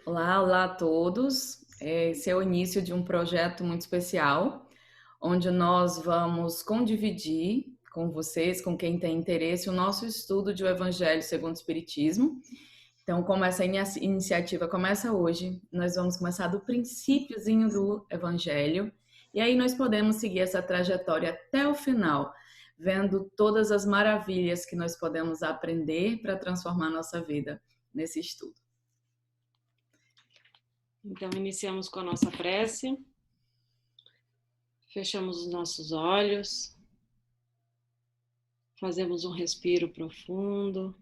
Olá, olá a todos. Esse é o início de um projeto muito especial, onde nós vamos condividir com vocês, com quem tem interesse, o nosso estudo de o Evangelho segundo o Espiritismo. Então, como essa iniciativa começa hoje, nós vamos começar do princípiozinho do Evangelho, e aí nós podemos seguir essa trajetória até o final, vendo todas as maravilhas que nós podemos aprender para transformar nossa vida nesse estudo. Então, iniciamos com a nossa prece, fechamos os nossos olhos, fazemos um respiro profundo,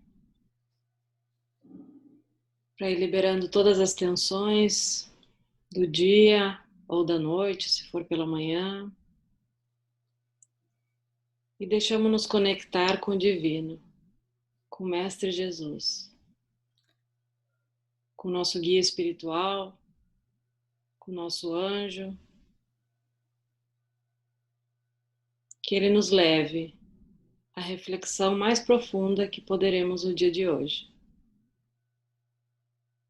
para ir liberando todas as tensões do dia ou da noite, se for pela manhã, e deixamos nos conectar com o Divino, com o Mestre Jesus, com o nosso guia espiritual, com o nosso anjo, que ele nos leve à reflexão mais profunda que poderemos no dia de hoje.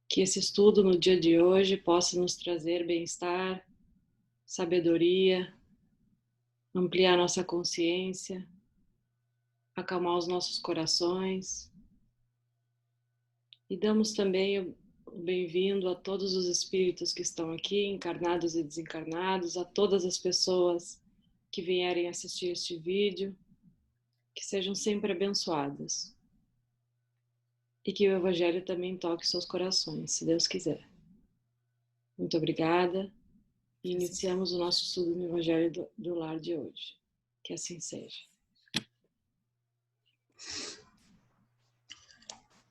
Que esse estudo no dia de hoje possa nos trazer bem-estar, sabedoria, ampliar nossa consciência, acalmar os nossos corações. E damos também o bem-vindo a todos os espíritos que estão aqui, encarnados e desencarnados, a todas as pessoas que vierem assistir este vídeo, que sejam sempre abençoadas. E que o Evangelho também toque seus corações, se Deus quiser. Muito obrigada. E iniciamos o nosso estudo no Evangelho do Lar de hoje. Que assim seja.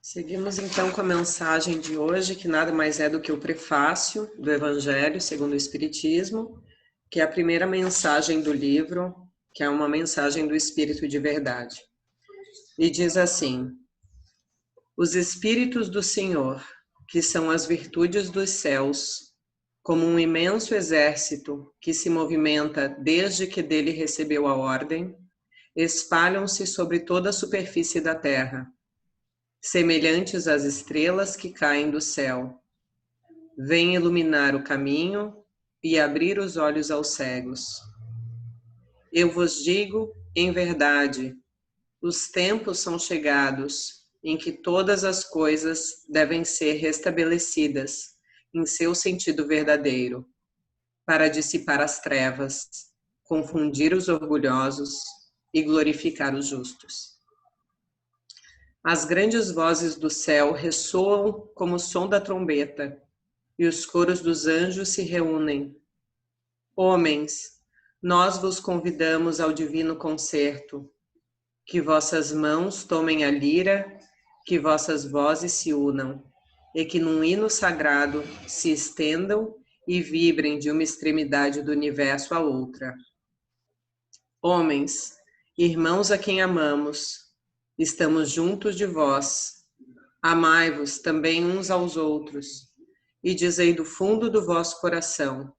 Seguimos então com a mensagem de hoje, que nada mais é do que o prefácio do Evangelho segundo o Espiritismo, que é a primeira mensagem do livro, que é uma mensagem do Espírito de Verdade. E diz assim: os Espíritos do Senhor, que são as virtudes dos céus, como um imenso exército que se movimenta desde que dele recebeu a ordem, espalham-se sobre toda a superfície da terra, semelhantes às estrelas que caem do céu. Vêm iluminar o caminho e abrir os olhos aos cegos. Eu vos digo, em verdade, os tempos são chegados em que todas as coisas devem ser restabelecidas em seu sentido verdadeiro, para dissipar as trevas, confundir os orgulhosos e glorificar os justos. As grandes vozes do céu ressoam como o som da trombeta, e os coros dos anjos se reúnem. Homens, nós vos convidamos ao divino concerto, que vossas mãos tomem a lira, que vossas vozes se unam, e que num hino sagrado se estendam e vibrem de uma extremidade do universo à outra. Homens, irmãos a quem amamos, estamos juntos de vós. Amai-vos também uns aos outros, e dizei do fundo do vosso coração,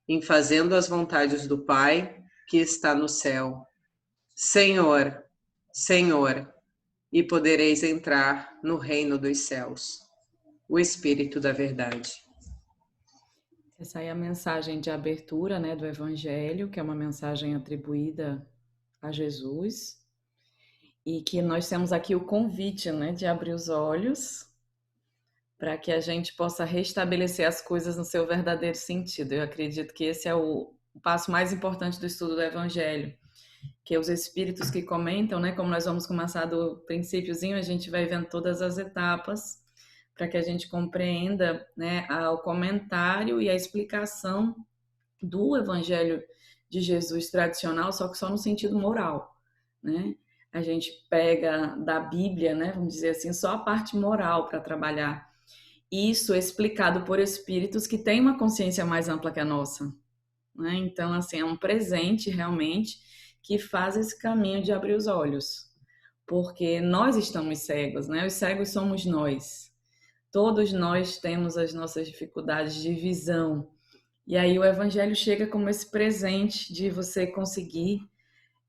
em fazendo as vontades do Pai, que está no céu: Senhor, Senhor, e podereis entrar no reino dos céus. O Espírito da Verdade. Essa aí é a mensagem de abertura, né, do Evangelho, que é uma mensagem atribuída a Jesus, e que nós temos aqui o convite, né, de abrir os olhos para que a gente possa restabelecer as coisas no seu verdadeiro sentido. Eu acredito que esse é o passo mais importante do estudo do Evangelho, que os espíritos que comentam, né, como nós vamos começar do princípiozinho, a gente vai vendo todas as etapas para que a gente compreenda, né, o comentário e a explicação do Evangelho de Jesus tradicional, só que só no sentido moral, né? A gente pega da Bíblia, né, vamos dizer assim, só a parte moral para trabalhar. Isso é explicado por espíritos que têm uma consciência mais ampla que a nossa, né? Então, assim, é um presente realmente que faz esse caminho de abrir os olhos, porque nós estamos cegos, né? Os cegos somos nós. Todos nós temos as nossas dificuldades de visão. E aí o Evangelho chega como esse presente de você conseguir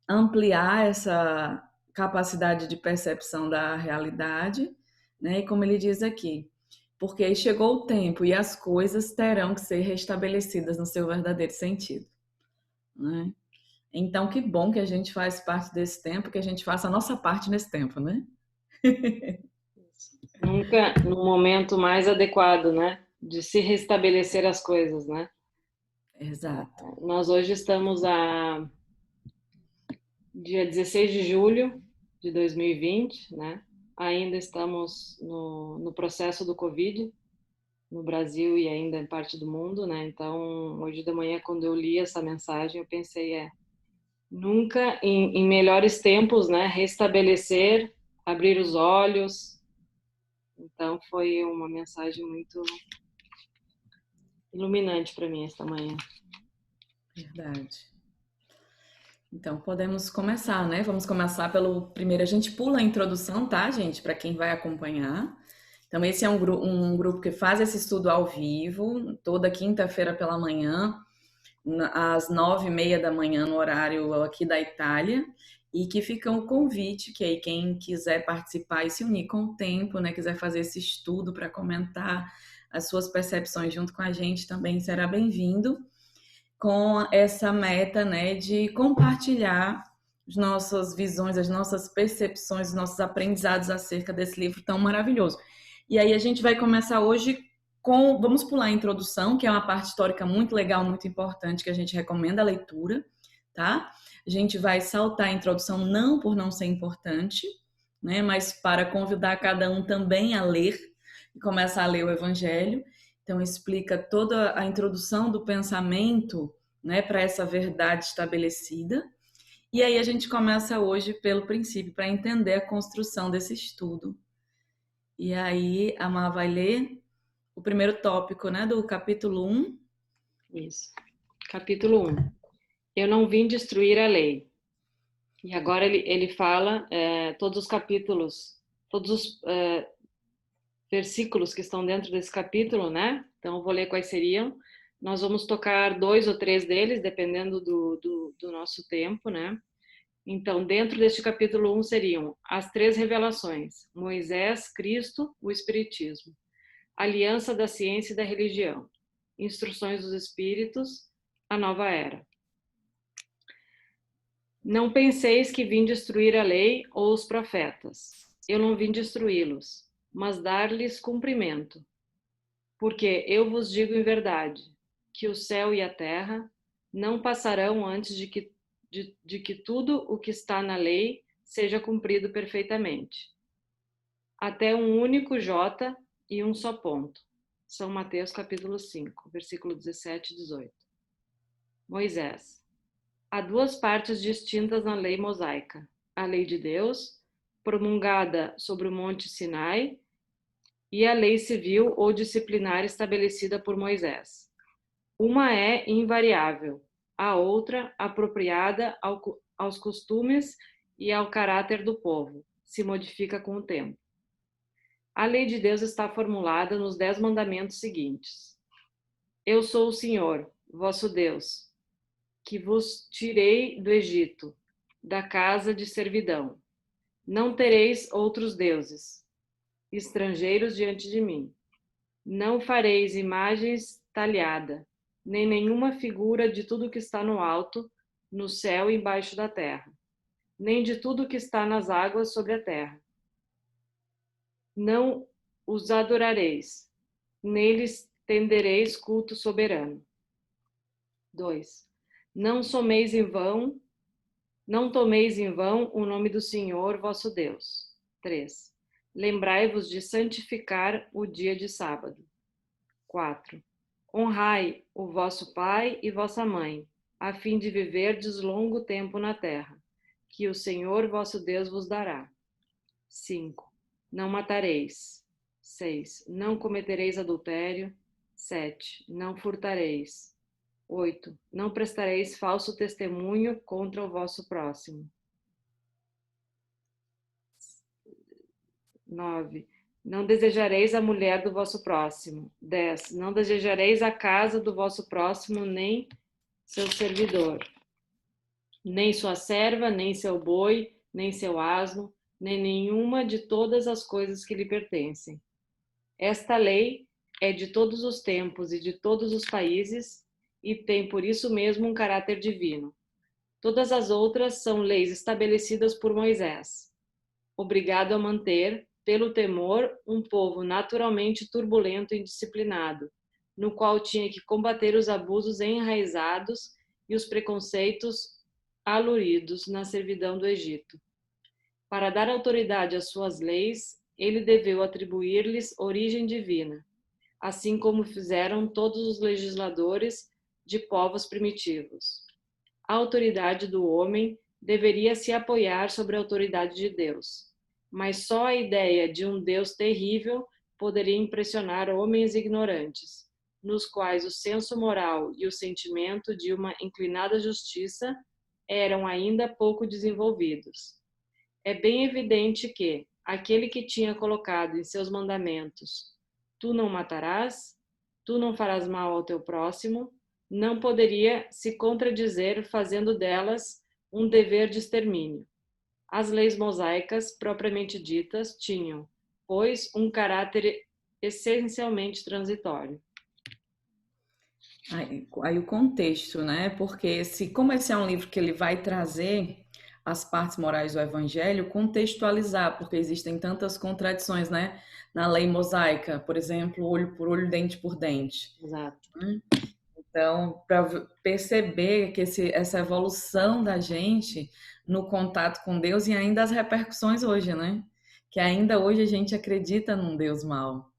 ampliar essa capacidade de percepção da realidade, né? E como ele diz aqui, porque aí chegou o tempo e as coisas terão que ser restabelecidas no seu verdadeiro sentido, né? Então, que bom que a gente faz parte desse tempo, que a gente faça a nossa parte nesse tempo, né? Nunca no momento mais adequado, né? De se restabelecer as coisas, né? Exato. Nós hoje estamos a dia 16 de julho de 2020, né? Ainda estamos no processo do Covid no Brasil e ainda em parte do mundo, né? Então, hoje de manhã, quando eu li essa mensagem, eu pensei, nunca em melhores tempos, né? Restabelecer, abrir os olhos. Então, foi uma mensagem muito iluminante para mim esta manhã. Verdade. Então, podemos começar, né? Vamos começar pelo primeiro. A gente pula a introdução, tá, gente? Para quem vai acompanhar. Então, esse é um grupo que faz esse estudo ao vivo, toda quinta-feira pela manhã, às 9h30 da manhã, no horário aqui da Itália. E que fica um convite, que aí quem quiser participar e se unir com o tempo, né? Quiser fazer esse estudo para comentar as suas percepções junto com a gente, também será bem-vindo, com essa meta, né, de compartilhar as nossas visões, as nossas percepções, os nossos aprendizados acerca desse livro tão maravilhoso. E aí a gente vai começar hoje vamos pular a introdução, que é uma parte histórica muito legal, muito importante, que a gente recomenda a leitura, tá? A gente vai saltar a introdução não por não ser importante, né, mas para convidar cada um também a ler, e começar a ler o Evangelho. Então, explica toda a introdução do pensamento, né, para essa verdade estabelecida. E aí a gente começa hoje pelo princípio, para entender a construção desse estudo. E aí a Má vai ler o primeiro tópico, né, do capítulo 1. Isso. Capítulo 1. Eu não vim destruir a lei. E agora ele fala todos os capítulos, todos os versículos que estão dentro desse capítulo, né? Então, eu vou ler quais seriam. Nós vamos tocar 2 ou 3 deles, dependendo do nosso tempo, né? Então, dentro deste capítulo 1 seriam as 3 revelações: Moisés, Cristo, o Espiritismo, aliança da ciência e da religião, instruções dos Espíritos, a nova era. Não penseis que vim destruir a lei ou os profetas. Eu não vim destruí-los, mas dar-lhes cumprimento. Porque eu vos digo em verdade, que o céu e a terra não passarão antes de que tudo o que está na lei seja cumprido perfeitamente. Até um único J e um só ponto. São Mateus capítulo 5, versículo 17 e 18. Moisés. Há 2 partes distintas na lei mosaica. A lei de Deus, promulgada sobre o Monte Sinai, e a lei civil ou disciplinar estabelecida por Moisés. Uma é invariável, a outra apropriada aos costumes e ao caráter do povo, se modifica com o tempo. A lei de Deus está formulada nos 10 mandamentos seguintes. Eu sou o Senhor, vosso Deus, que vos tirei do Egito, da casa de servidão. Não tereis outros deuses, estrangeiros diante de mim. Não fareis imagens talhada, nem nenhuma figura de tudo que está no alto, no céu e embaixo da terra, nem de tudo que está nas águas sobre a terra. Não os adorareis, neles tendereis culto soberano. 2. Não tomeis em vão o nome do Senhor vosso Deus. 3. Lembrai-vos de santificar o dia de sábado. 4. Honrai o vosso pai e vossa mãe, a fim de viverdes longo tempo na terra, que o Senhor vosso Deus vos dará. 5. Não matareis. 6. Não cometereis adultério. 7. Não furtareis. 8. Não prestareis falso testemunho contra o vosso próximo. 9. Não desejareis a mulher do vosso próximo. 10. Não desejareis a casa do vosso próximo, nem seu servidor, nem sua serva, nem seu boi, nem seu asno, nem nenhuma de todas as coisas que lhe pertencem. Esta lei é de todos os tempos e de todos os países e tem por isso mesmo um caráter divino. Todas as outras são leis estabelecidas por Moisés, obrigado a manter, pelo temor, um povo naturalmente turbulento e indisciplinado, no qual tinha que combater os abusos enraizados e os preconceitos aluridos na servidão do Egito. Para dar autoridade às suas leis, ele deveu atribuir-lhes origem divina, assim como fizeram todos os legisladores de povos primitivos. A autoridade do homem deveria se apoiar sobre a autoridade de Deus, mas só a ideia de um Deus terrível poderia impressionar homens ignorantes, nos quais o senso moral e o sentimento de uma inclinada justiça eram ainda pouco desenvolvidos. É bem evidente que aquele que tinha colocado em seus mandamentos: tu não matarás, tu não farás mal ao teu próximo, não poderia se contradizer fazendo delas um dever de extermínio. As leis mosaicas, propriamente ditas, tinham, pois, um caráter essencialmente transitório. Aí o contexto, né? Porque como esse é um livro que ele vai trazer as partes morais do Evangelho, contextualizar, porque existem tantas contradições, né? Na lei mosaica, por exemplo, olho por olho, dente por dente. Exato. Então, para perceber que essa evolução da gente no contato com Deus e ainda as repercussões hoje, né? Que ainda hoje a gente acredita num Deus mau.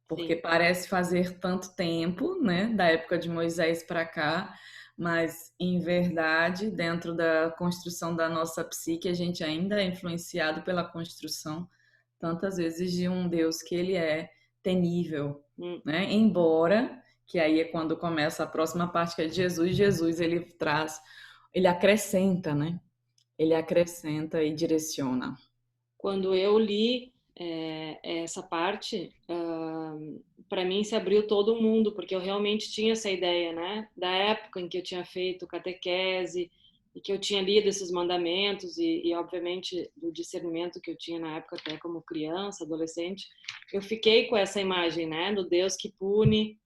Porque Sim. parece fazer tanto tempo, né? Da época de Moisés para cá, mas em verdade, dentro da construção da nossa psique, a gente ainda é influenciado pela construção tantas vezes de um Deus que ele é temível, né? Embora, que aí é quando começa a próxima parte que é de Jesus, Jesus ele traz, ele acrescenta, né? Ele acrescenta e direciona. Quando eu li essa parte, para mim se abriu todo o mundo, porque eu realmente tinha essa ideia, né? Da época em que eu tinha feito catequese e que eu tinha lido esses mandamentos e obviamente do discernimento que eu tinha na época até como criança, adolescente, eu fiquei com essa imagem, né? Do Deus que pune.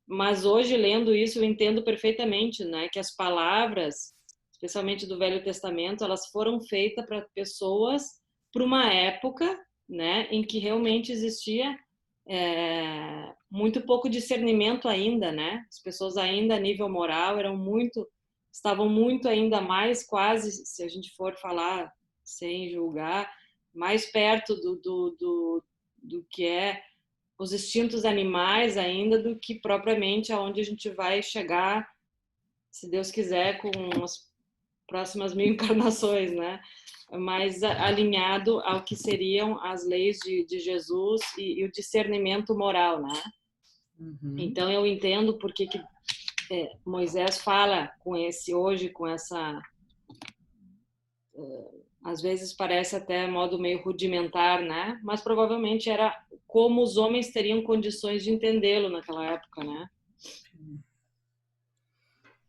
Mas hoje lendo isso eu entendo perfeitamente, né? Que as palavras, especialmente do Velho Testamento, elas foram feitas para pessoas, para uma época, né, em que realmente existia muito pouco discernimento ainda, né? As pessoas ainda a nível moral estavam muito ainda mais quase, se a gente for falar sem julgar, mais perto do que é os instintos animais ainda do que propriamente aonde a gente vai chegar, se Deus quiser, com as próximas 1000 encarnações, né? Mais alinhado ao que seriam as leis de Jesus e o discernimento moral, né? Então eu entendo porque que Moisés fala com essa às vezes parece até modo meio rudimentar, né? Mas provavelmente era como os homens teriam condições de entendê-lo naquela época, né?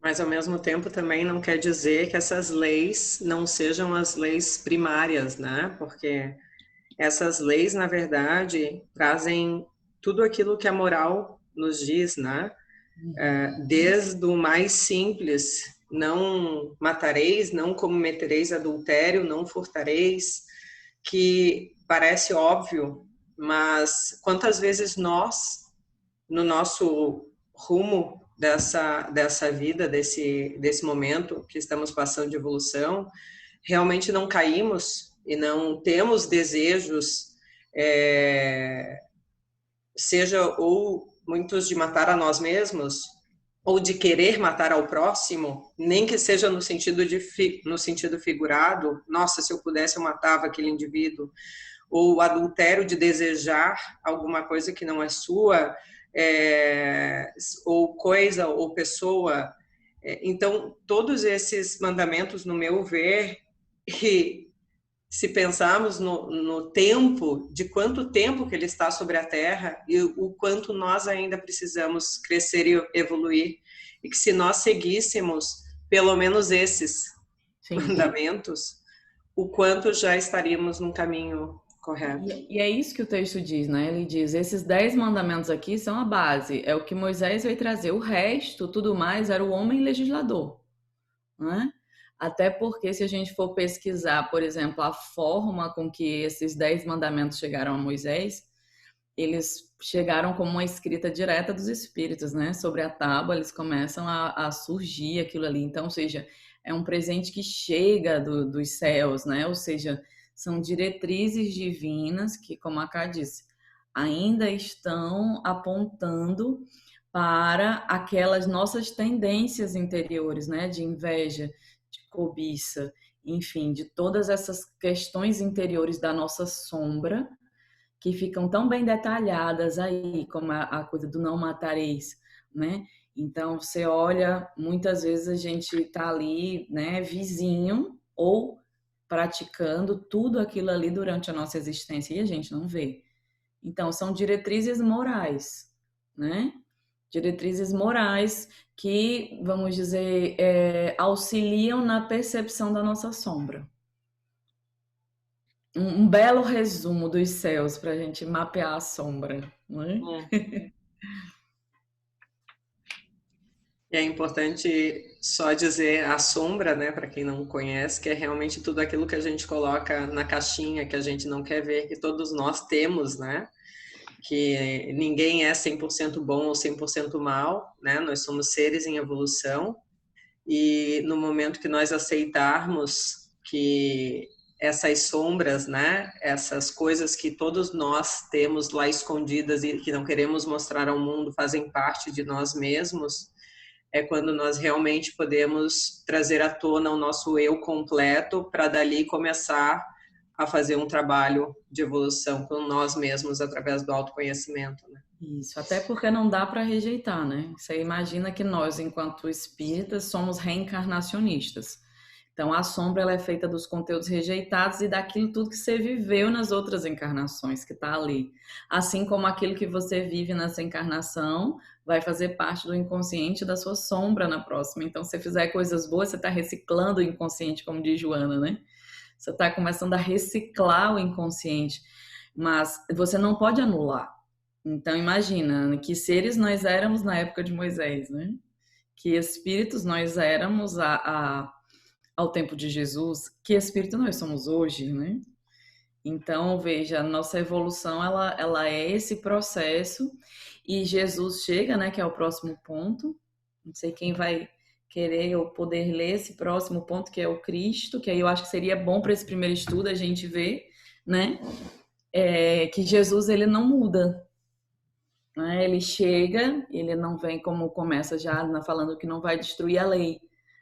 Mas, ao mesmo tempo, também não quer dizer que essas leis não sejam as leis primárias, né? Porque essas leis, na verdade, trazem tudo aquilo que a moral nos diz, né? Desde o mais simples, não matareis, não cometereis adultério, não furtareis, que parece óbvio, mas quantas vezes nós, no nosso rumo dessa vida, desse momento que estamos passando de evolução, realmente não caímos e não temos desejos, seja ou muitos de matar a nós mesmos, ou de querer matar ao próximo, nem que seja no sentido figurado, nossa, se eu pudesse eu matava aquele indivíduo, ou o adultério de desejar alguma coisa que não é sua, ou coisa, ou pessoa. Então, todos esses mandamentos, no meu ver, e se pensarmos no tempo, de quanto tempo que ele está sobre a Terra e o quanto nós ainda precisamos crescer e evoluir, e que se nós seguíssemos pelo menos esses mandamentos, o quanto já estaríamos num caminho Correto. E é isso que o texto diz, né? Ele diz: esses 10 mandamentos aqui são a base, é o que Moisés veio trazer. O resto, tudo mais, era o homem legislador, né? Até porque, se a gente for pesquisar, por exemplo, a forma com que esses 10 mandamentos chegaram a Moisés, eles chegaram como uma escrita direta dos espíritos, né? Sobre a tábua, eles começam a surgir aquilo ali. Então, ou seja, é um presente que chega dos céus, né? Ou seja, são diretrizes divinas que, como a Ká disse, ainda estão apontando para aquelas nossas tendências interiores, né? De inveja, de cobiça, enfim, de todas essas questões interiores da nossa sombra que ficam tão bem detalhadas aí, como a coisa do não matareis, né? Então, você olha, muitas vezes a gente está ali, né, vizinho ou praticando tudo aquilo ali durante a nossa existência e a gente não vê. Então, são diretrizes morais, né? Diretrizes morais que, vamos dizer, auxiliam na percepção da nossa sombra. Um belo resumo dos céus para a gente mapear a sombra, não é? E é importante só dizer a sombra, né, para quem não conhece, que é realmente tudo aquilo que a gente coloca na caixinha, que a gente não quer ver, que todos nós temos, né? Que ninguém é 100% bom ou 100% mal, né? Nós somos seres em evolução e no momento que nós aceitarmos que essas sombras, né, essas coisas que todos nós temos lá escondidas e que não queremos mostrar ao mundo, fazem parte de nós mesmos, é quando nós realmente podemos trazer à tona o nosso eu completo para dali começar a fazer um trabalho de evolução com nós mesmos através do autoconhecimento, né? Isso, até porque não dá para rejeitar, né? Você imagina que nós, enquanto espíritas, somos reencarnacionistas. Então, a sombra ela é feita dos conteúdos rejeitados e daquilo tudo que você viveu nas outras encarnações, que está ali. Assim como aquilo que você vive nessa encarnação vai fazer parte do inconsciente da sua sombra na próxima. Então, se você fizer coisas boas, você está reciclando o inconsciente, como diz Joana, né? Você está começando a reciclar o inconsciente, mas você não pode anular. Então, imagina que seres nós éramos na época de Moisés, né? Que espíritos nós éramos ao tempo de Jesus, que espírito nós somos hoje, né? Então, veja, a nossa evolução, ela é esse processo e Jesus chega, né, que é o próximo ponto. Não sei quem vai querer ou poder ler esse próximo ponto, que é o Cristo, que aí eu acho que seria bom para esse primeiro estudo a gente ver, né, que Jesus, ele não muda, né? Ele chega, ele não vem como começa já falando que não vai destruir a lei,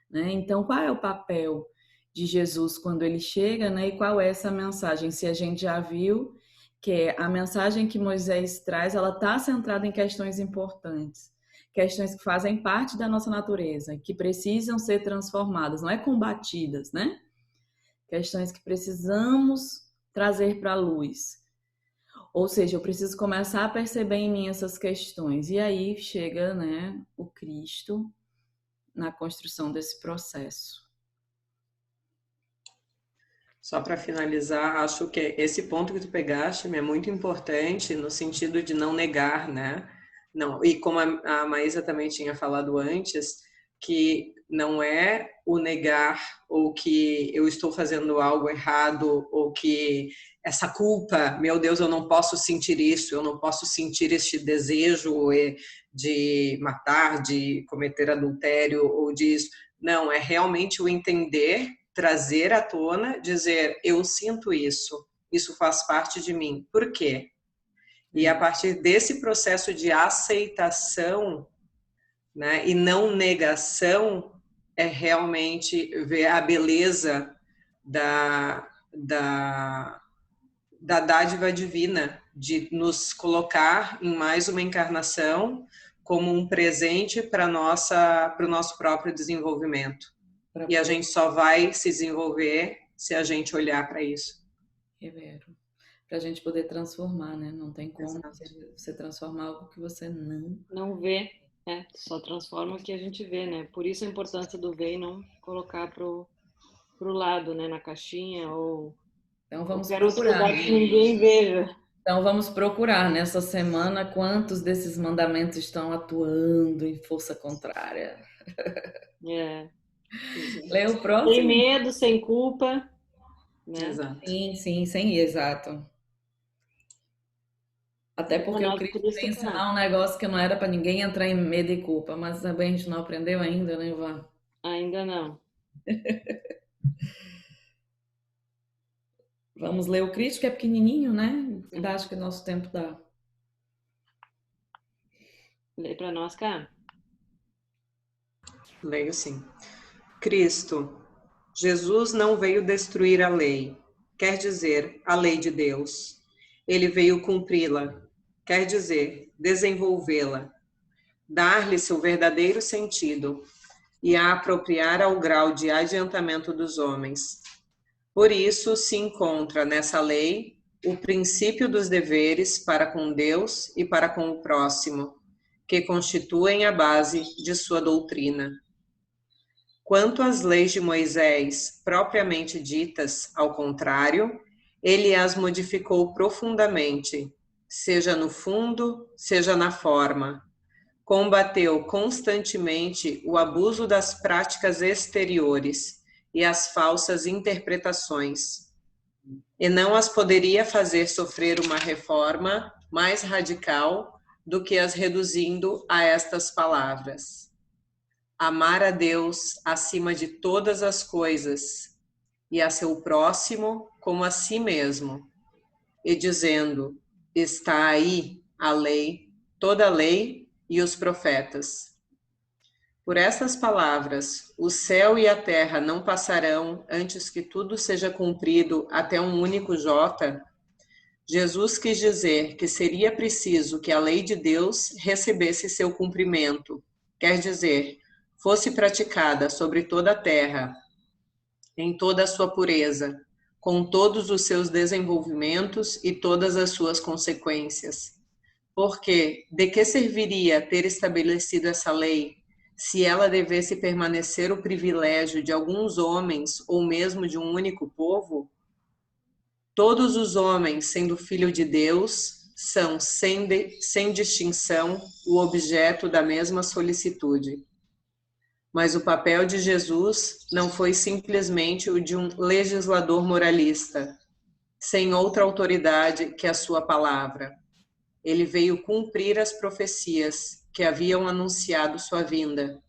né? Então, qual é o papel de Jesus quando ele chega, né? E qual é essa mensagem? Se a gente já viu que a mensagem que Moisés traz, ela está centrada em questões importantes, questões que fazem parte da nossa natureza, que precisam ser transformadas, não é combatidas, né? Questões que precisamos trazer para a luz. Ou seja, eu preciso começar a perceber em mim essas questões. E aí chega, né, o Cristo na construção desse processo. Só para finalizar, acho que esse ponto que tu pegaste é muito importante no sentido de não negar, né? Não, e como a Maísa também tinha falado antes, que não é o negar ou que eu estou fazendo algo errado ou que essa culpa, meu Deus, eu não posso sentir isso, eu não posso sentir este desejo de matar, de cometer adultério ou disso. Não, é realmente o entender, trazer à tona, dizer, eu sinto isso faz parte de mim. Por quê? E a partir desse processo de aceitação, né, e não negação, é realmente ver a beleza da dádiva divina, de nos colocar em mais uma encarnação como um presente para o nosso próprio desenvolvimento. E a gente só vai se desenvolver se a gente olhar para isso. Para a gente poder transformar, né? Não tem como você transformar algo que você não vê, só transforma o que a gente vê, né? Por isso a importância do ver e não colocar pro lado, né? Na caixinha ou Então Eu vamos quero procurar. estudar que ninguém veja. Então vamos procurar nessa semana quantos desses mandamentos estão atuando em força contrária. É. Lê o Sem próximo? medo, sem culpa, né? Exato. Sim, sem ir, exato. Até porque o Detonado Cristo por isso veio tá. ensinar um negócio que não era para ninguém entrar em medo e culpa, mas também a gente não aprendeu ainda, né, Vá? Ainda não. Vamos ler o Cristo, que é pequenininho, né? Acho que nosso tempo dá. Lê para nós, cá. Leio sim. Cristo, Jesus não veio destruir a lei, quer dizer, a lei de Deus. Ele veio cumpri-la, quer dizer, desenvolvê-la, dar-lhe seu verdadeiro sentido e a apropriar ao grau de adiantamento dos homens. Por isso se encontra nessa lei o princípio dos deveres para com Deus e para com o próximo, que constituem a base de sua doutrina. Quanto às leis de Moisés, propriamente ditas, ao contrário, ele as modificou profundamente, seja no fundo, seja na forma. Combateu constantemente o abuso das práticas exteriores e as falsas interpretações, e não as poderia fazer sofrer uma reforma mais radical do que as reduzindo a estas palavras: amar a Deus acima de todas as coisas e a seu próximo como a si mesmo, e dizendo: está aí a lei, toda a lei e os profetas. Por estas palavras, o céu e a terra não passarão antes que tudo seja cumprido até um único jota. Jesus quis dizer que seria preciso que a lei de Deus recebesse seu cumprimento, quer dizer, fosse praticada sobre toda a terra, em toda a sua pureza, com todos os seus desenvolvimentos e todas as suas consequências. Porque de que serviria ter estabelecido essa lei, se ela devesse permanecer o privilégio de alguns homens ou mesmo de um único povo? Todos os homens, sendo filho de Deus, são, sem distinção, o objeto da mesma solicitude. Mas o papel de Jesus não foi simplesmente o de um legislador moralista, sem outra autoridade que a sua palavra. Ele veio cumprir as profecias que haviam anunciado sua vinda.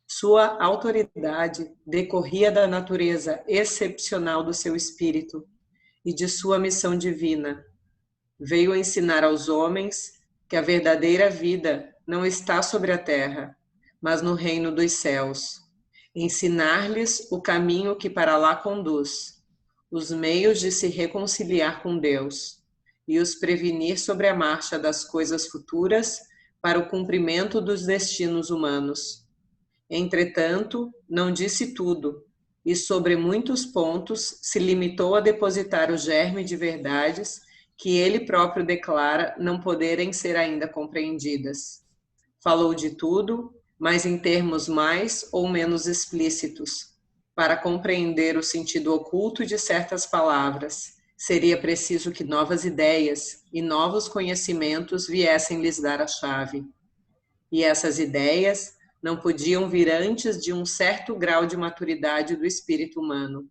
Sua autoridade decorria da natureza excepcional do seu espírito e de sua missão divina. Veio ensinar aos homens que a verdadeira vida não está sobre a terra, mas no reino dos céus. Ensinar-lhes o caminho que para lá conduz, os meios de se reconciliar com Deus e os prevenir sobre a marcha das coisas futuras para o cumprimento dos destinos humanos. Entretanto, não disse tudo, e sobre muitos pontos se limitou a depositar o germe de verdades que ele próprio declara não poderem ser ainda compreendidas. Falou de tudo, mas em termos mais ou menos explícitos. Para compreender o sentido oculto de certas palavras, seria preciso que novas ideias e novos conhecimentos viessem lhes dar a chave. E essas ideias não podiam vir antes de um certo grau de maturidade do espírito humano.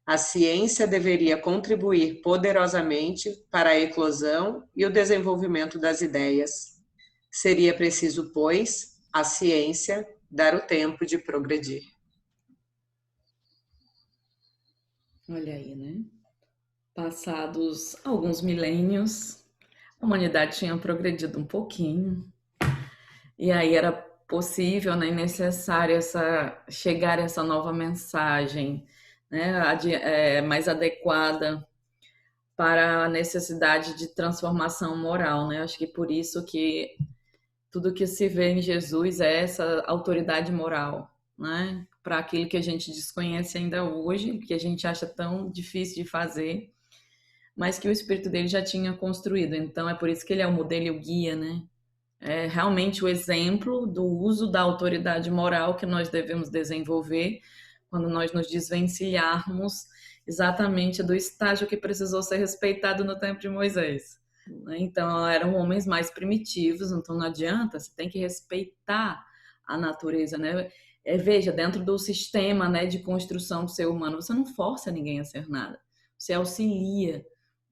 A ciência deveria contribuir poderosamente para a eclosão e o desenvolvimento das ideias. Seria preciso, pois, à ciência dar o tempo de progredir. Olha aí, né? Passados alguns milênios, a humanidade tinha progredido um pouquinho, e aí era possível, né, necessário chegar a essa nova mensagem, né, mais adequada para a necessidade de transformação moral, né? Acho que por isso que tudo que se vê em Jesus é essa autoridade moral, né? Para aquilo que a gente desconhece ainda hoje, que a gente acha tão difícil de fazer, mas que o espírito dele já tinha construído. Então é por isso que ele é o modelo e o guia, né? É realmente o exemplo do uso da autoridade moral que nós devemos desenvolver quando nós nos desvencilharmos exatamente do estágio que precisou ser respeitado no tempo de Moisés, né? Então, eram homens mais primitivos, então não adianta, você tem que respeitar a natureza, né? Veja, dentro do sistema, né, de construção do ser humano, você não força ninguém a ser nada, você auxilia,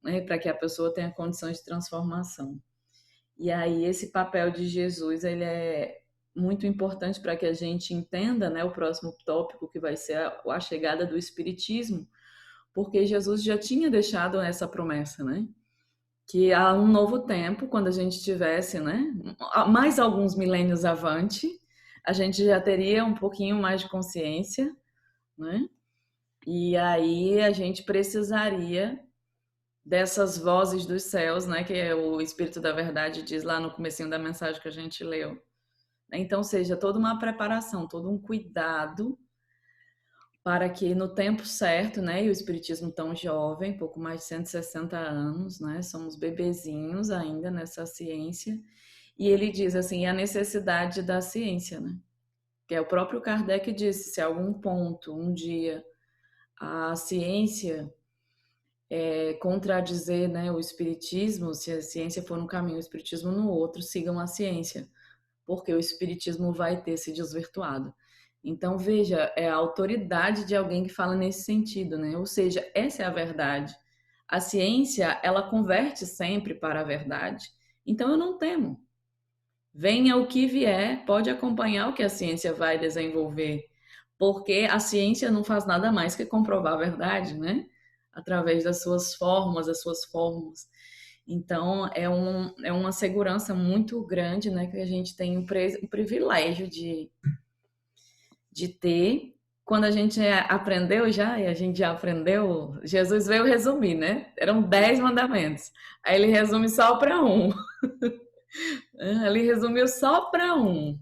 né, para que a pessoa tenha condições de transformação. E aí esse papel de Jesus, ele é muito importante para que a gente entenda, né, o próximo tópico que vai ser a chegada do Espiritismo, porque Jesus já tinha deixado essa promessa, né? Que há um novo tempo, quando a gente tivesse, né, mais alguns milênios avante, a gente já teria um pouquinho mais de consciência, né? E aí a gente precisaria dessas vozes dos céus, né, que o Espírito da Verdade diz lá no comecinho da mensagem que a gente leu. Então, seja toda uma preparação, todo um cuidado para que no tempo certo, né, e o Espiritismo tão jovem, pouco mais de 160 anos, né, somos bebezinhos ainda nessa ciência, e ele diz assim, a necessidade da ciência, né, que é o próprio Kardec disse, se a algum ponto, um dia, a ciência contradizer, né, o espiritismo, se a ciência for num caminho, o espiritismo no outro, sigam a ciência, porque o espiritismo vai ter se desvirtuado. Então, veja, é a autoridade de alguém que fala nesse sentido, né? Ou seja, essa é a verdade. A ciência, ela converte sempre para a verdade. Então, eu não temo. Venha o que vier, pode acompanhar o que a ciência vai desenvolver, porque a ciência não faz nada mais que comprovar a verdade, né? Através das suas formas, das suas fórmulas. Então, é uma segurança muito grande, né? Que a gente tem o privilégio de ter. Quando a gente aprendeu já, e a gente já aprendeu, Jesus veio resumir, né? Eram 10 mandamentos. Aí ele resume só para um. Ele resumiu só para um.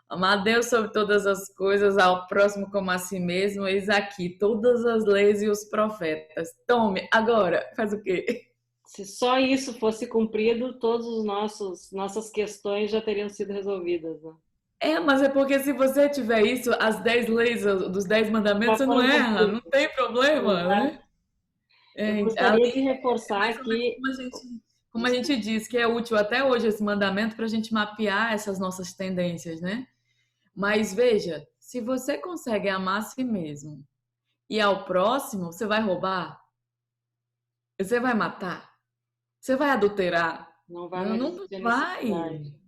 Amar a Deus sobre todas as coisas, ao próximo como a si mesmo, eis aqui todas as leis e os profetas. Tome, agora, faz o quê? Se só isso fosse cumprido, todas as nossas questões já teriam sido resolvidas, né? Mas é porque se você tiver isso, as 10 leis dos 10 mandamentos, Já você não foram erra, cumpridas. não tem problema, né? Exato. Eu gostaria de Ali reforçar mais ou menos aqui. como a gente diz, que é útil até hoje esse mandamento para a gente mapear essas nossas tendências, né? Mas veja, se você consegue amar a si mesmo e ao próximo, você vai roubar? Você vai matar? Você vai adulterar? Não vai Não, mais não existir a vai. necessidade.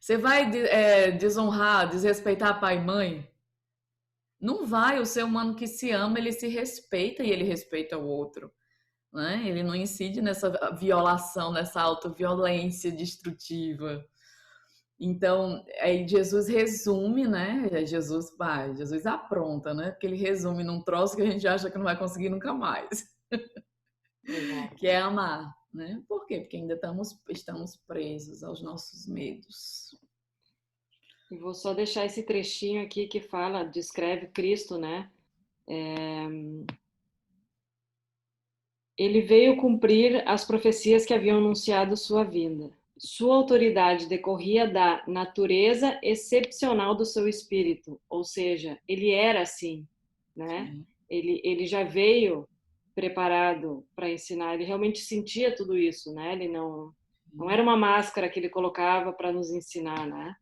Você vai desonrar, desrespeitar pai e mãe? Não vai. O ser humano que se ama, ele se respeita e ele respeita o outro, né? Ele não incide nessa violação, nessa autoviolência destrutiva. Então, aí Jesus resume, né? Jesus apronta, né? Porque ele resume num troço que a gente acha que não vai conseguir nunca mais, Exato. que é amar, né? Por quê? Porque ainda estamos presos aos nossos medos. E vou só deixar esse trechinho aqui que fala, descreve Cristo, né? Ele veio cumprir as profecias que haviam anunciado sua vinda. Sua autoridade decorria da natureza excepcional do seu espírito, ou seja, ele era assim, né? Sim. Ele já veio preparado para ensinar, ele realmente sentia tudo isso, né? Ele não era uma máscara que ele colocava para nos ensinar, né?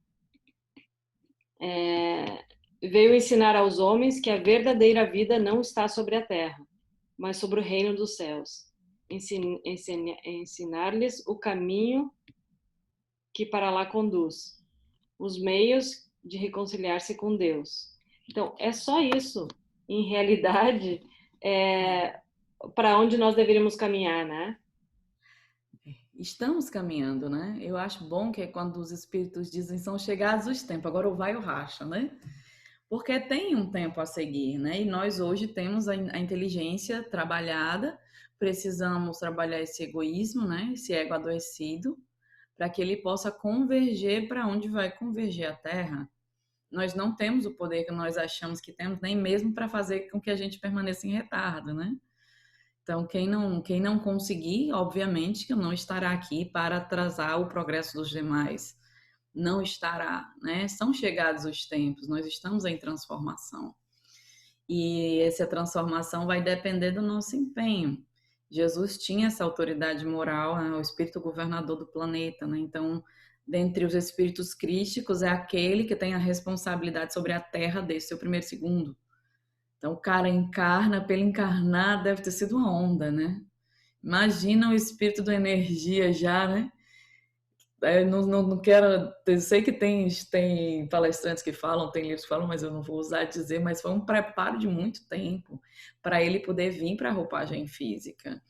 Veio ensinar aos homens que a verdadeira vida não está sobre a terra, mas sobre o reino dos céus. Ensinar-lhes o caminho que para lá conduz, os meios de reconciliar-se com Deus. Então, é só isso, em realidade, para onde nós deveríamos caminhar, né? Estamos caminhando, né? Eu acho bom que é quando os espíritos dizem são chegados os tempos, agora o vai o racha, né? Porque tem um tempo a seguir, né? E nós hoje temos a inteligência trabalhada, precisamos trabalhar esse egoísmo, né? Esse ego adoecido, para que ele possa converger para onde vai converger a Terra. Nós não temos o poder que nós achamos que temos, nem mesmo para fazer com que a gente permaneça em retardo, né? Então, quem não conseguir, obviamente, que não estará aqui para atrasar o progresso dos demais. Não estará, né? São chegados os tempos, nós estamos em transformação. E essa transformação vai depender do nosso empenho. Jesus tinha essa autoridade moral, né? O espírito governador do planeta, né? Então, dentre os espíritos crísticos, é aquele que tem a responsabilidade sobre a Terra desde seu primeiro segundo. Então, o cara encarna, pelo encarnar deve ter sido uma onda, né? Imagina o espírito da energia já, né? Eu não quero. Eu sei que tem palestrantes que falam, tem livros que falam, mas eu não vou usar dizer, mas foi um preparo de muito tempo para ele poder vir para a roupagem física.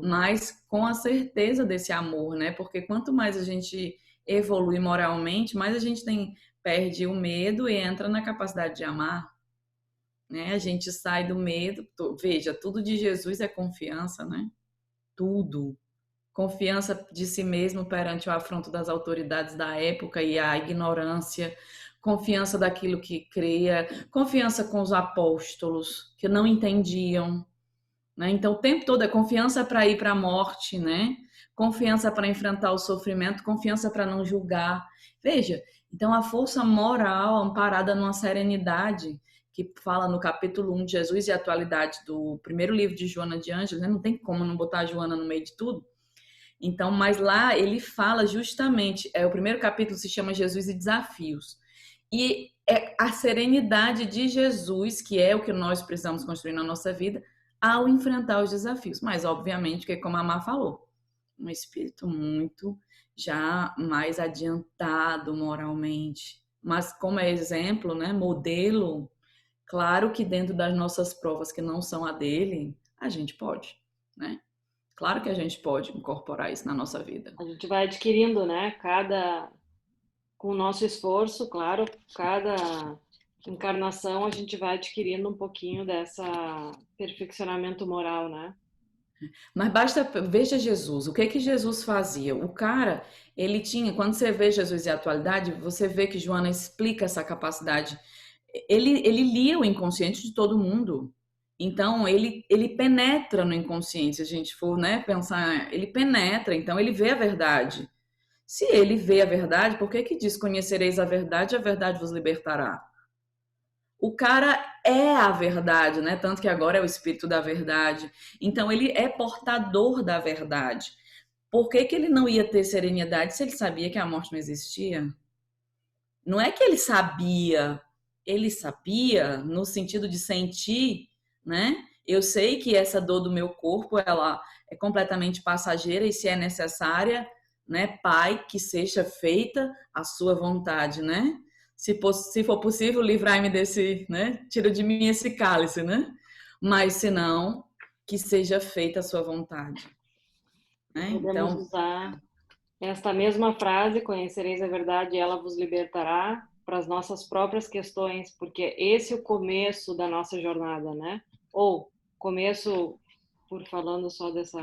Mas com a certeza desse amor, né? Porque quanto mais a gente evolui moralmente, mais a gente perde o medo e entra na capacidade de amar. Né? A gente sai do medo. Veja, tudo de Jesus é confiança, né? Tudo. Confiança de si mesmo perante o afronto das autoridades da época e a ignorância, confiança daquilo que cria, confiança com os apóstolos que não entendiam, né? Então o tempo todo é confiança para ir para a morte, né? Confiança para enfrentar o sofrimento, confiança para não julgar. Veja, então a força moral amparada numa serenidade que fala no capítulo 1 de Jesus e a atualidade do primeiro livro de Joana de Ângeles, né? Não tem como não botar a Joana no meio de tudo. Então, mas lá ele fala justamente, o primeiro capítulo se chama Jesus e Desafios. E é a serenidade de Jesus, que é o que nós precisamos construir na nossa vida, ao enfrentar os desafios. Mas, obviamente, que como a Má falou, um espírito muito já mais adiantado moralmente. Mas como é exemplo, né, modelo, claro que dentro das nossas provas que não são a dele, a gente pode, né? Claro que a gente pode incorporar isso na nossa vida. A gente vai adquirindo, né? Com o nosso esforço, claro, cada encarnação a gente vai adquirindo um pouquinho dessa perfeccionamento moral, né? Mas veja Jesus, o que Jesus fazia? O cara, ele tinha, quando você vê Jesus e a atualidade, você vê que Joana explica essa capacidade. Ele lia o inconsciente de todo mundo. Então, ele penetra no inconsciente, se a gente for, né, pensar, ele penetra, então ele vê a verdade. Se ele vê a verdade, por que diz conhecereis a verdade vos libertará? O cara é a verdade, né? Tanto que agora é o espírito da verdade. Então, ele é portador da verdade. Por que ele não ia ter serenidade se ele sabia que a morte não existia? Não é que ele sabia no sentido de sentir, né? Eu sei que essa dor do meu corpo, ela é completamente passageira e se é necessária, né, Pai, que seja feita a sua vontade, né? Se for possível, livrai-me desse, né? Tira de mim esse cálice, né? Mas se não, que seja feita a sua vontade. Né? Podemos usar esta mesma frase, conhecereis a verdade e ela vos libertará, para as nossas próprias questões, porque esse é o começo da nossa jornada, né? Ou começo, por falando só dessa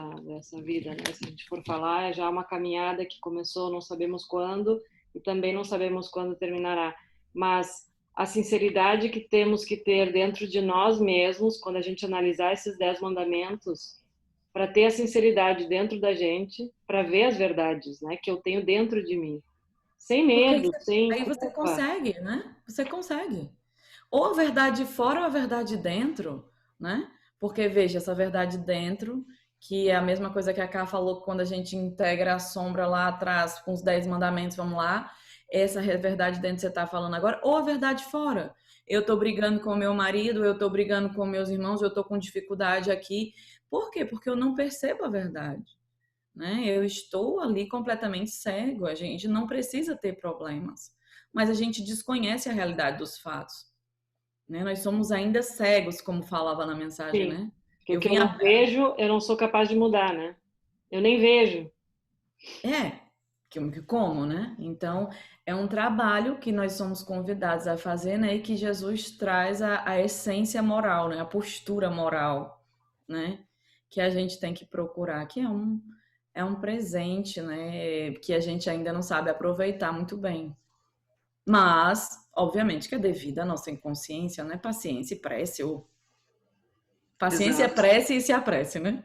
vida, né? Se a gente for falar, é já uma caminhada que começou, não sabemos quando, e também não sabemos quando terminará. Mas a sinceridade que temos que ter dentro de nós mesmos, quando a gente analisar esses 10 mandamentos, para ter a sinceridade dentro da gente, para ver as verdades, né, que eu tenho dentro de mim. Sem medo, sem aí culpa. você consegue, né? Você consegue. Ou a verdade fora ou a verdade dentro, né? Porque, veja, essa verdade dentro, que é a mesma coisa que a Ká falou quando a gente integra a sombra lá atrás com os 10 mandamentos, vamos lá, essa verdade dentro que você está falando agora, ou a verdade fora. Eu estou brigando com o meu marido, eu estou brigando com meus irmãos, eu estou com dificuldade aqui. Por quê? Porque eu não percebo a verdade. Né? Eu estou ali completamente cego. A gente não precisa ter problemas, mas a gente desconhece a realidade dos fatos. Né? Nós somos ainda cegos, como falava na mensagem, Sim, né? Porque eu não vejo, eu não sou capaz de mudar, né? Eu nem vejo. Como, né? Então, é um trabalho que nós somos convidados a fazer, né? E que Jesus traz a essência moral, né? A postura moral, né? Que a gente tem que procurar, que é um presente, né? Que a gente ainda não sabe aproveitar muito bem. Mas, obviamente, que é devido à nossa inconsciência, né? Paciência e prece, ou paciência, Exato. prece e se apresse, né?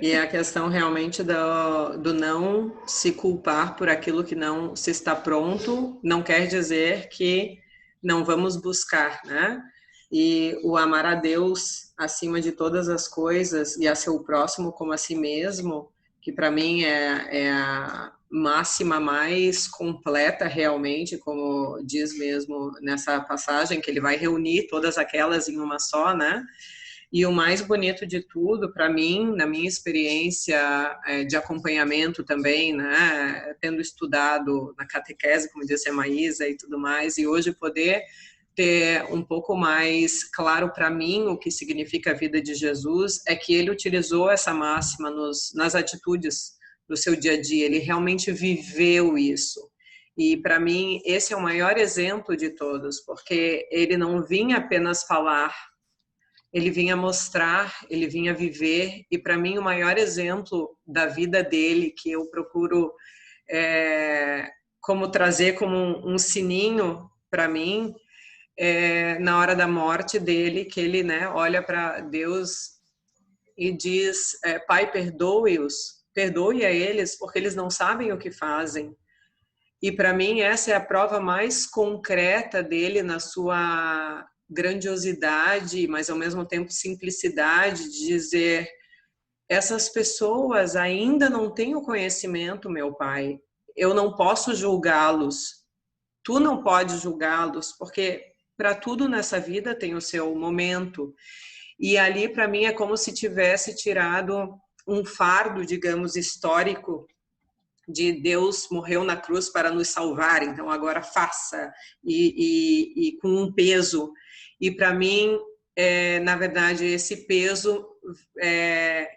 E a questão realmente do não se culpar por aquilo que não se está pronto, não quer dizer que não vamos buscar, né? E o amar a Deus acima de todas as coisas e a seu próximo como a si mesmo, que para mim é a máxima mais completa realmente, como diz mesmo nessa passagem, que ele vai reunir todas aquelas em uma só, né? E o mais bonito de tudo, para mim, na minha experiência de acompanhamento também, né, tendo estudado na catequese, como disse a Maísa e tudo mais, e hoje poder ter um pouco mais claro para mim o que significa a vida de Jesus, é que ele utilizou essa máxima nas atitudes do seu dia a dia, ele realmente viveu isso. E para mim, esse é o maior exemplo de todos, porque ele não vinha apenas falar, ele vinha mostrar, ele vinha viver, e para mim o maior exemplo da vida dele, que eu procuro como trazer como um sininho para mim, na hora da morte dele, que ele, né, olha para Deus e diz, Pai, perdoe-os, perdoe a eles, porque eles não sabem o que fazem. E para mim essa é a prova mais concreta dele na sua grandiosidade, mas ao mesmo tempo simplicidade, de dizer, essas pessoas ainda não têm o conhecimento, meu Pai, eu não posso julgá-los, tu não podes julgá-los, porque para tudo nessa vida tem o seu momento. E ali para mim é como se tivesse tirado um fardo, digamos, histórico, de Deus morreu na cruz para nos salvar, então agora faça, e com um peso. E para mim, na verdade, esse peso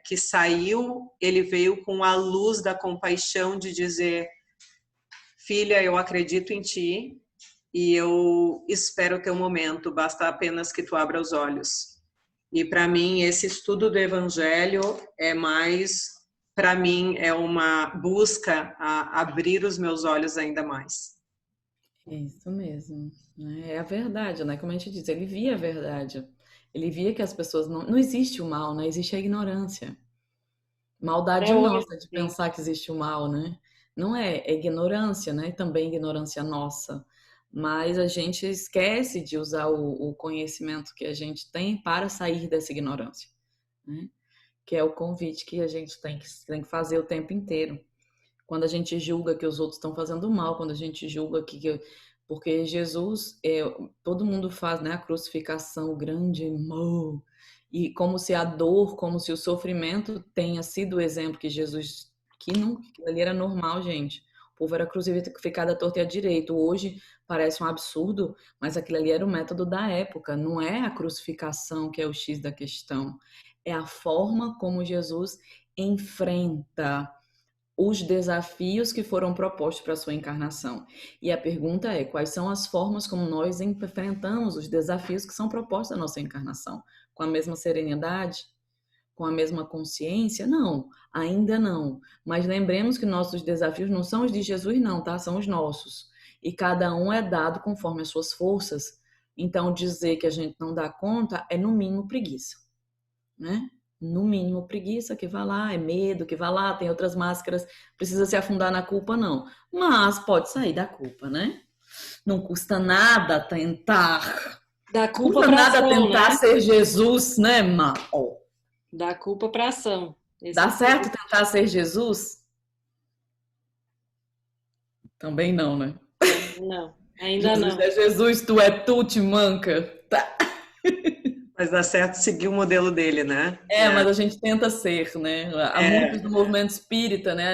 que saiu, ele veio com a luz da compaixão de dizer, filha, eu acredito em ti e eu espero o teu momento, basta apenas que tu abra os olhos. E para mim, esse estudo do Evangelho é mais, para mim, é uma busca a abrir os meus olhos ainda mais. Isso mesmo, né? É a verdade, né? Como a gente diz, ele via a verdade. Ele via que as pessoas não existe o mal, né? Existe a ignorância. Maldade Até hoje, nossa de sim. pensar que existe o mal, né? Não é ignorância, né? Também ignorância nossa. Mas a gente esquece de usar o conhecimento que a gente tem para sair dessa ignorância, né? Que é o convite que a gente tem que fazer o tempo inteiro. Quando a gente julga que os outros estão fazendo mal, quando a gente julga porque Jesus, todo mundo faz, né, a crucificação, o grande mal, e como se a dor, como se o sofrimento tenha sido o exemplo que Jesus, que não, que ali era normal, gente. O povo era crucificado à torta e à direita. Hoje parece um absurdo, mas aquilo ali era o método da época. Não é a crucificação que é o X da questão. É a forma como Jesus enfrenta os desafios que foram propostos para a sua encarnação. E a pergunta é: quais são as formas como nós enfrentamos os desafios que são propostos à nossa encarnação? Com a mesma serenidade? Com a mesma consciência? Não, ainda não. Mas lembremos que nossos desafios não são os de Jesus, não, tá? São os nossos. E cada um é dado conforme as suas forças. Então, dizer que a gente não dá conta é, no mínimo, preguiça, né? No mínimo, preguiça que vá lá, é medo que vá lá, tem outras máscaras, precisa se afundar na culpa, não. Mas pode sair da culpa, né? Não custa nada tentar. Da Não culpa custa para nada ação, tentar né? ser Jesus, né, Mal? Da culpa para ação. Dá certo tentar ser Jesus? Também não, né? Também não. Ainda Jesus não. é Jesus, tu é tu, te manca. Tá. Mas dá certo seguir o modelo dele, né? Mas a gente tenta ser, né? Há muitos do movimento espírita, né?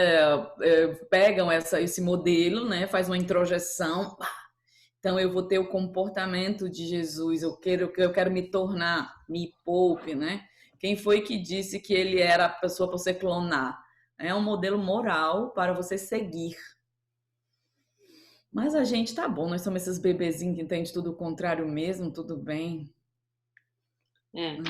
Pegam esse modelo, né? Faz uma introjeção. Então eu vou ter o comportamento de Jesus. Eu quero me tornar, me poupe, né? Quem foi que disse que ele era a pessoa para você clonar? É um modelo moral para você seguir. Mas a gente tá bom, nós somos esses bebezinhos que entendem tudo o contrário mesmo, tudo bem.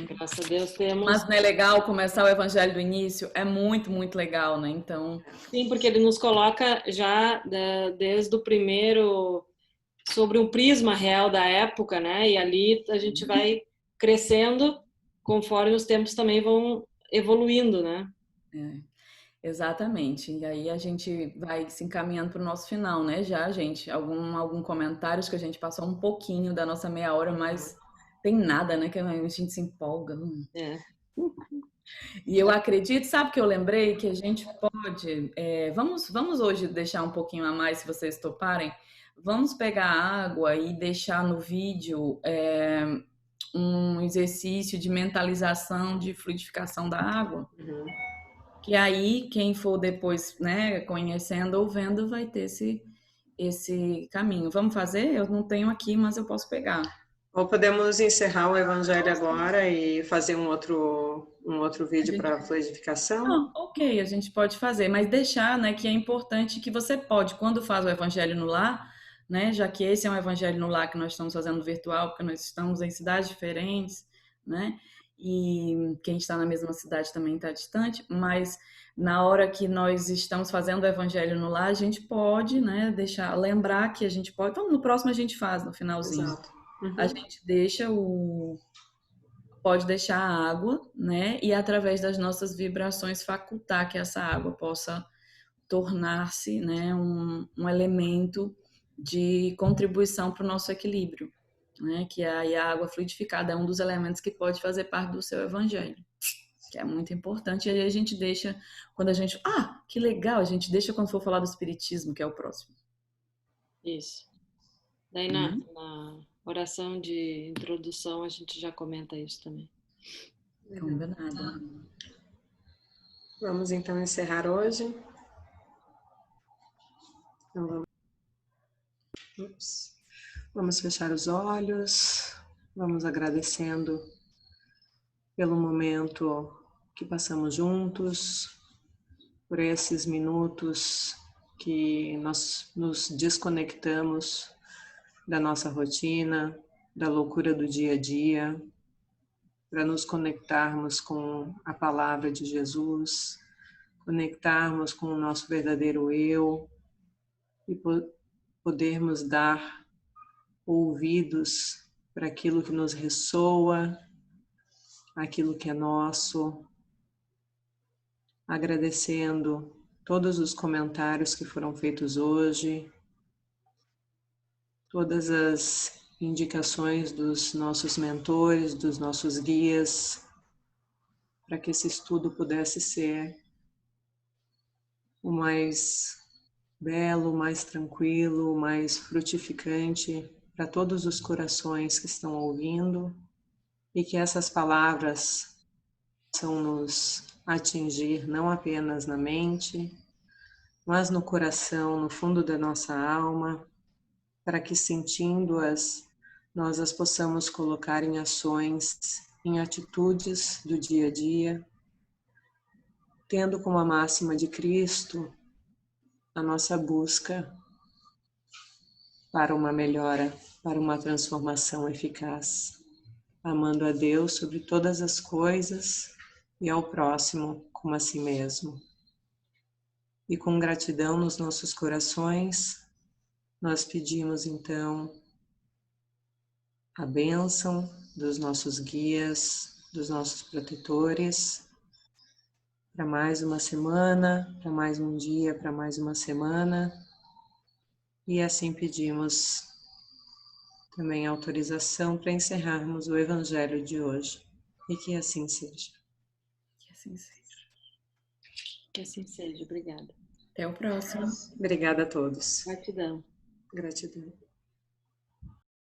Graças a Deus temos. Mas não é legal começar o evangelho do início? É muito, muito legal, né? Então. Sim, porque ele nos coloca já desde o primeiro, sobre um prisma real da época, né? E ali a gente vai crescendo conforme os tempos também vão evoluindo, né? Exatamente. E aí a gente vai se encaminhando para o nosso final, né? Já, gente, algum comentário, acho que a gente passou um pouquinho da nossa meia hora, mas tem nada, né, que a gente se empolga. É. E eu acredito, sabe que eu lembrei que a gente pode, vamos hoje deixar um pouquinho a mais, se vocês toparem, vamos pegar água e deixar no vídeo um exercício de mentalização de fluidificação da água, que aí quem for depois, né, conhecendo ou vendo vai ter esse caminho. Vamos fazer? Eu não tenho aqui, mas eu posso pegar. Ou podemos encerrar o Evangelho agora e fazer um outro vídeo para fluidificação? Ok, a gente pode fazer, mas deixar, né, que é importante que você pode, quando faz o Evangelho no Lar, né, já que esse é um Evangelho no Lar que nós estamos fazendo virtual, porque nós estamos em cidades diferentes, né, e quem está na mesma cidade também está distante, mas na hora que nós estamos fazendo o Evangelho no Lar, a gente pode, né, lembrar que a gente pode, então no próximo a gente faz, no finalzinho. Exato. A gente pode deixar a água, né? E através das nossas vibrações facultar que essa água possa tornar-se, né, um elemento de contribuição para o nosso equilíbrio, né? Que aí a água fluidificada é um dos elementos que pode fazer parte do seu evangelho, que é muito importante. E aí a gente deixa, quando a gente, que legal, a gente deixa quando for falar do espiritismo, que é o próximo. Isso. Daí na oração de introdução a gente já comenta isso também. Combinado. Vamos então encerrar hoje. Então, vamos fechar os olhos, vamos agradecendo pelo momento que passamos juntos, por esses minutos que nós nos desconectamos da nossa rotina, da loucura do dia a dia, para nos conectarmos com a palavra de Jesus, conectarmos com o nosso verdadeiro eu e podermos dar ouvidos para aquilo que nos ressoa, aquilo que é nosso, agradecendo todos os comentários que foram feitos hoje, todas as indicações dos nossos mentores, dos nossos guias, para que esse estudo pudesse ser o mais belo, o mais tranquilo, o mais frutificante para todos os corações que estão ouvindo e que essas palavras possam nos atingir não apenas na mente, mas no coração, no fundo da nossa alma, para que sentindo-as, nós as possamos colocar em ações, em atitudes do dia a dia, tendo como a máxima de Cristo a nossa busca para uma melhora, para uma transformação eficaz, amando a Deus sobre todas as coisas e ao próximo como a si mesmo. E com gratidão nos nossos corações, nós pedimos então a bênção dos nossos guias, dos nossos protetores, para mais uma semana, para mais um dia, para mais uma semana. E assim pedimos também autorização para encerrarmos o Evangelho de hoje. E que assim seja. Que assim seja. Que assim seja. Obrigada. Até o próximo. Obrigada a todos. Gratidão. Gratidão.